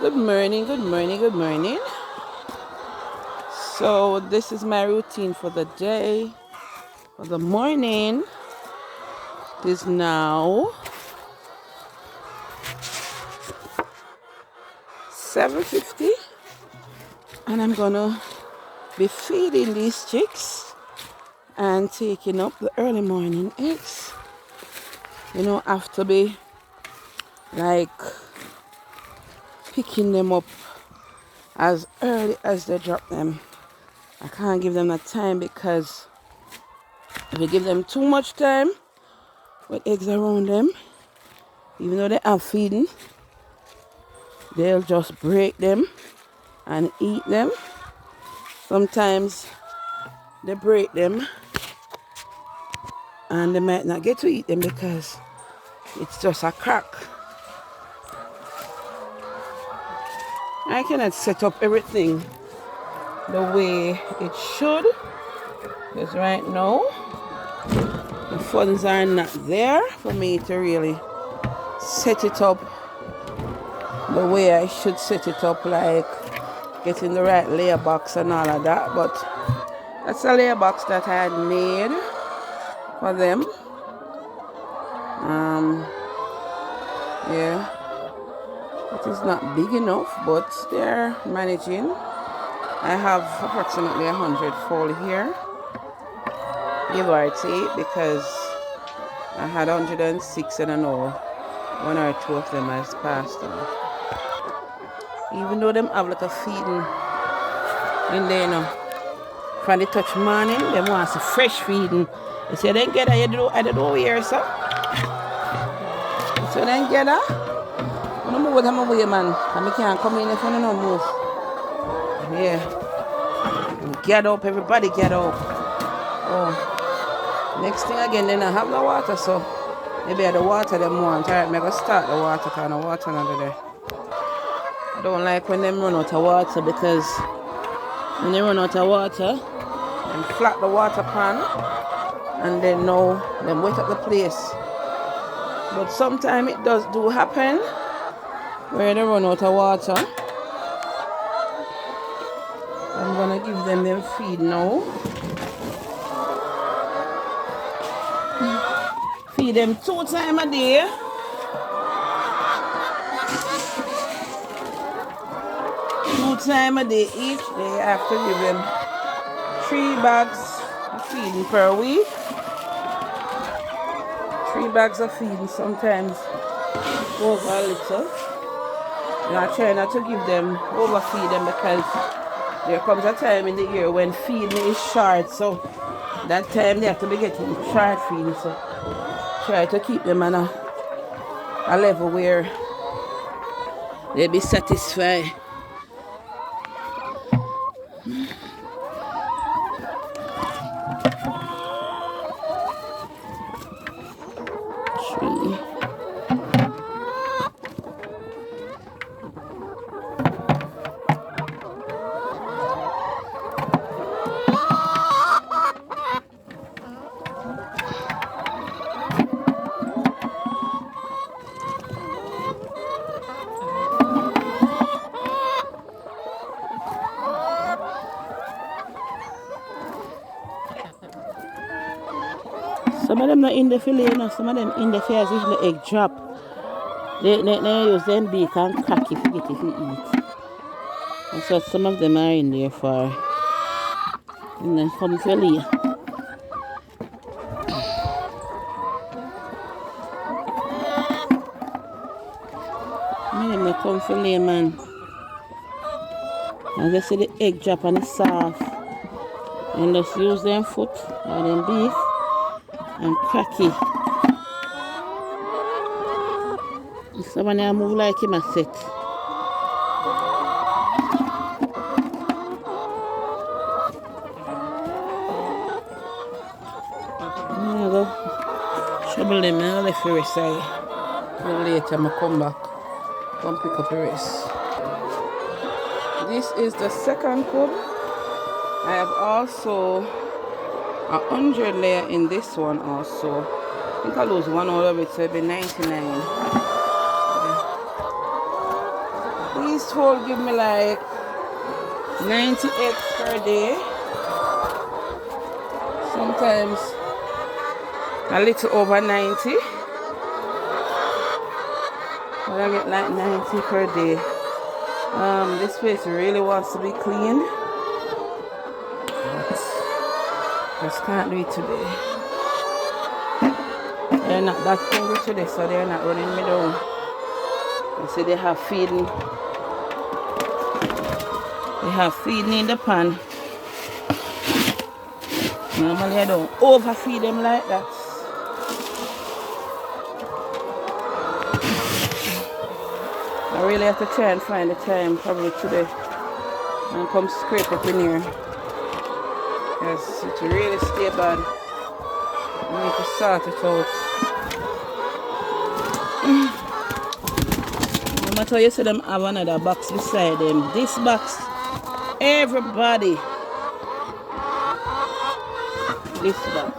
Good morning, good morning, good morning. So, this is my routine for the day. For the morning, it is now 7:50, and I'm gonna be feeding these chicks and taking up the early morning eggs. I have to be like picking them up as early as they drop them. I can't give them that time because if you give them too much time with eggs around them, even though they are feeding, they'll just break them and eat them. Sometimes they break them and they might not get to eat them because it's just a crack. I cannot set up everything the way it should because right now the funds are not there for me to really set it up the way I should set it up, like getting the right layer box and all of that. But that's a layer box that I had made for them. Yeah, it is not big enough, but they're managing. I have approximately 100 foal here, give or take, because I had 106 and I know one or two of them has passed on. Even though them have like a feeding in there, from the touch morning, them want some fresh feeding. You say then get her, I don't know where, sir. So then get her. I don't move with him away, man. And I can't come in if I don't move. Yeah. Get up, everybody get up. Oh. Next thing again, then I have no water, so maybe I the water them want. Alright, I'm going to start the water because the water under there. I don't like when them run out of water because when they run out of water, them flat the water pan and then now them wet up the place. But sometimes it does happen where they run out of water. I'm gonna give them feed now. Feed them 2 times a day. 2 times a day each day. I have to give them 3 bags of feeding per week. 3 bags of feeding, sometimes over a little. I try not to give them, overfeed them, because there comes a time in the year when feeding is short, so that time they have to be getting short feeding. So try to keep them on a level where they'll be satisfied. Some of them not in the fillet, some of them in the fear as if the egg drop. They use them beak and crack if you get if you eat. And so some of them are in there for and then come fillet. Some of them not come fillet, man. And they see the egg drop and it's soft. And just use them foot or them beak and crack it. Someone else move like him a set. I go trouble them and I left the rest side. Then later I come back and pick up the rest. This is the second cub. I have also 100 layer in this one also. I think I lose one out of it, so it'll be 99. These 12 give me like 90 eggs per day. Sometimes a little over 90. But I get like 90 per day. This place really wants to be clean. But just can't do it today. They're not that hungry today, so they're not running me down. You see they have feeding. They have feeding in the pan. Normally I don't overfeed them like that. I really have to try and find the time probably today and come scrape up in here. Because it really stay bad. I need to sort it out. No matter how you see them have another box beside them. This box, everybody. This box.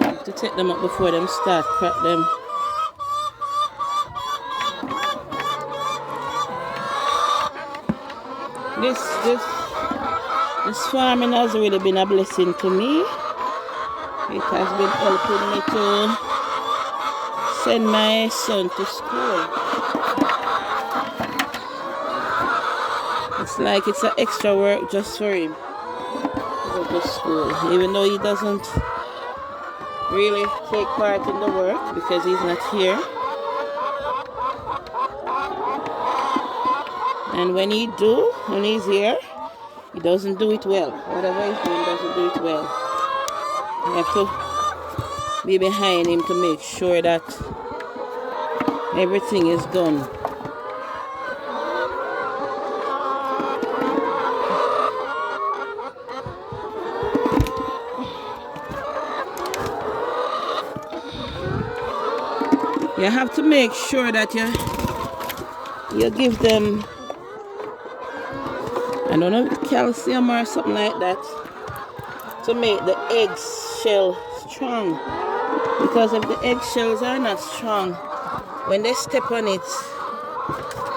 I have to take them up before them start crack them. This farming has really been a blessing to me. It has been helping me to send my son to school. It's like it's an extra work just for him to go to school, even though he doesn't really take part in the work because he's not here. And when he's here, he doesn't do it well. Whatever he's doing, he doesn't do it well. You have to be behind him to make sure that everything is done. You have to make sure that you give them, I don't know, calcium or something like that to make the egg shell strong. Because if the egg shells are not strong, when they step on it,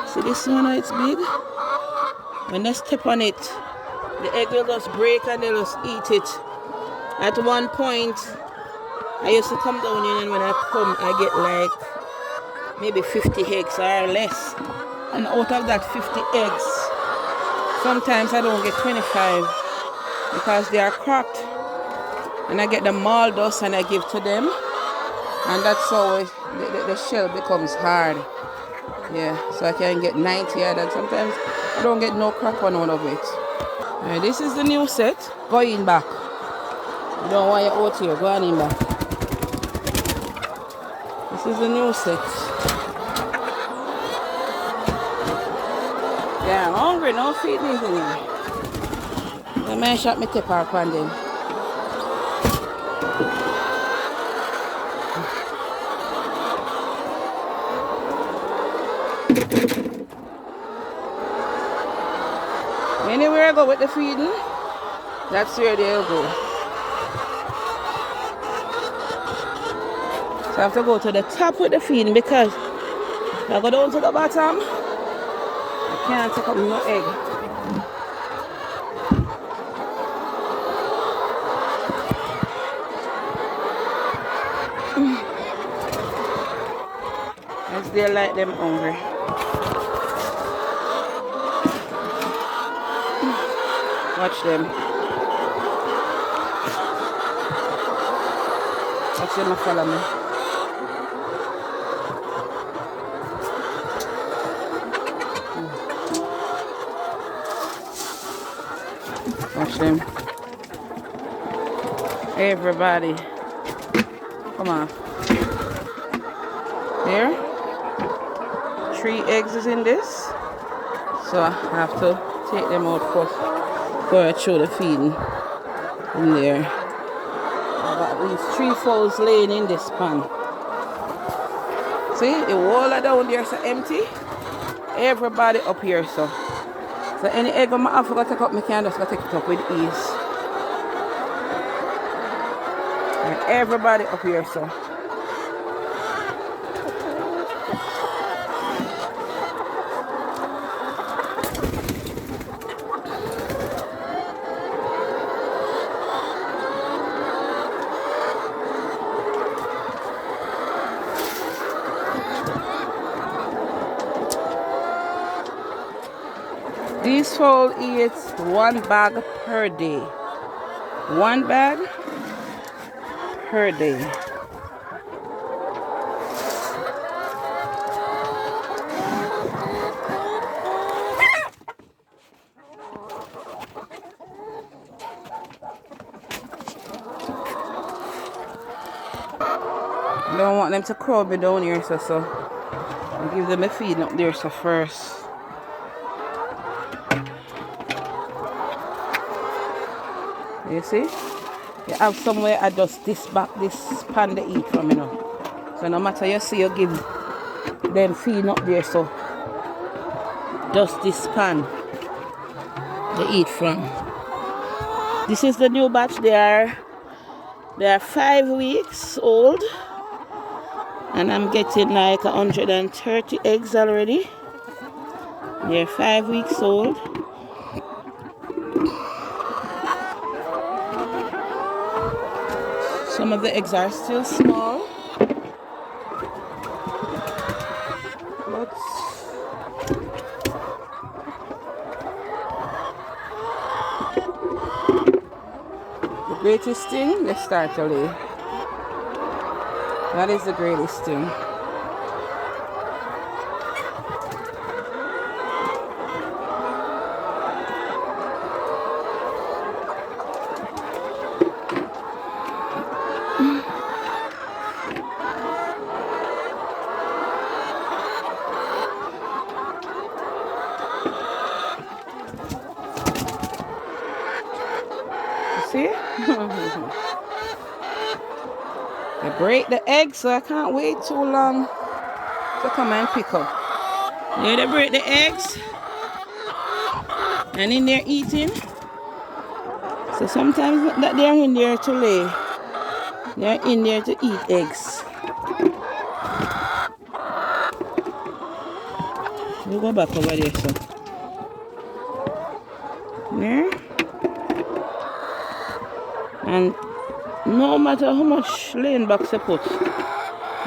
see this one how it's big? When they step on it, the egg will just break and they'll just eat it. At one point, I used to come down here and when I come, I get like maybe 50 eggs or less. And out of that 50 eggs, sometimes I don't get 25 because they are cracked. And I get the mall dust and I give to them. And that's how the shell becomes hard. Yeah, so I can get 90 of that. Sometimes I don't get no crack one out of it. Alright, this is the new set. Going back. You don't want your out here, go on in back. This is the new set. Yeah, I'm hungry, no feed these in here. The man shot me tip off on them. Anywhere I go with the feeding, that's where they'll go. So I have to go to the top with the feeding because if I go down to the bottom, I can't take up no egg. As they like them hungry. Watch them. Watch them follow me. Watch them. Everybody. Come on. There. 3 eggs is in this. So I have to take them out first before I throw the feeding in there. I've got at least 3 fowls laying in this pan. See, the wall down there is empty. Everybody up here, so any egg I have to take up, I can just take it up with ease. And everybody up here, so. These fowl eat 1 bag per day. 1 bag per day. Don't want them to crowd me down here, so I give them a feeding up there so first. You see? You have somewhere adjust this back, this pan they eat from, you know. So no matter you see, you give them feeding up there, so just this pan they eat from. This is the new batch. They are 5 weeks old, and I'm getting like 130 eggs already. They're 5 weeks old. Some of the eggs are still small, but the greatest thing, they start to lay. That is the greatest thing. See? They break the egg, so I can't wait too long to come and pick up. Yeah, they break the eggs, and in there eating. So sometimes that they're in there to lay, they're in there to eat eggs. We'll go back over there, so. There. And no matter how much laying box you put,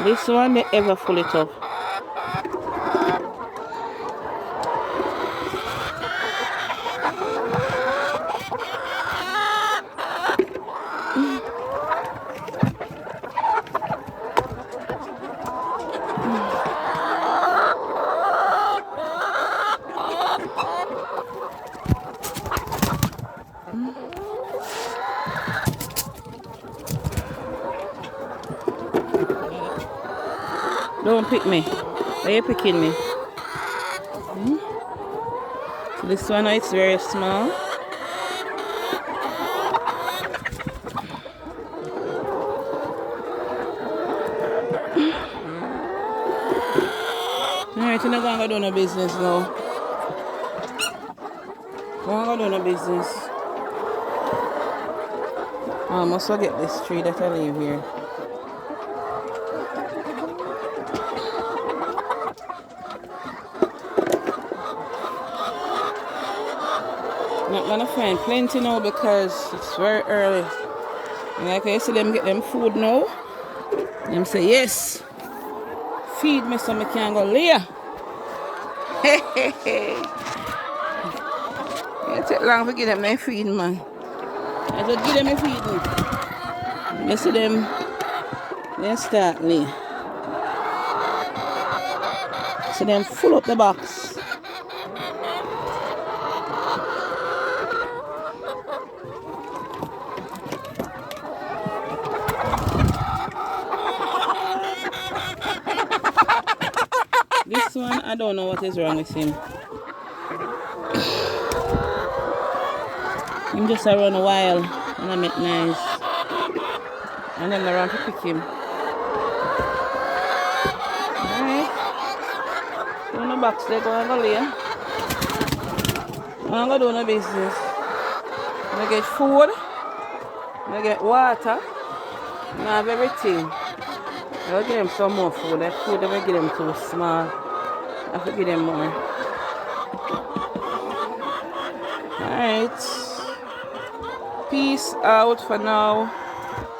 this one they ever full it up. Don't pick me. Are you picking me? So this one, it's very small. Alright, you're not going to do no business now. I'm going to do no business. I must forget this tree that I leave here. Not gonna find plenty now because it's very early. And like I see them get them food now. Them say yes. Feed me so I can go lay. It take long to give them my feed, man. I just give them my feed. You see them, they start lay. So them full up the box. This one, I don't know what is wrong with him. Him just run a while and I make nice. And then I run to pick him. Alright. In the box they go and go lay. I'm going to do no business. I get food. I get water. I have everything. I'll give them some more food. That food I will give them too small. I have to give them more. Alright. Peace out for now.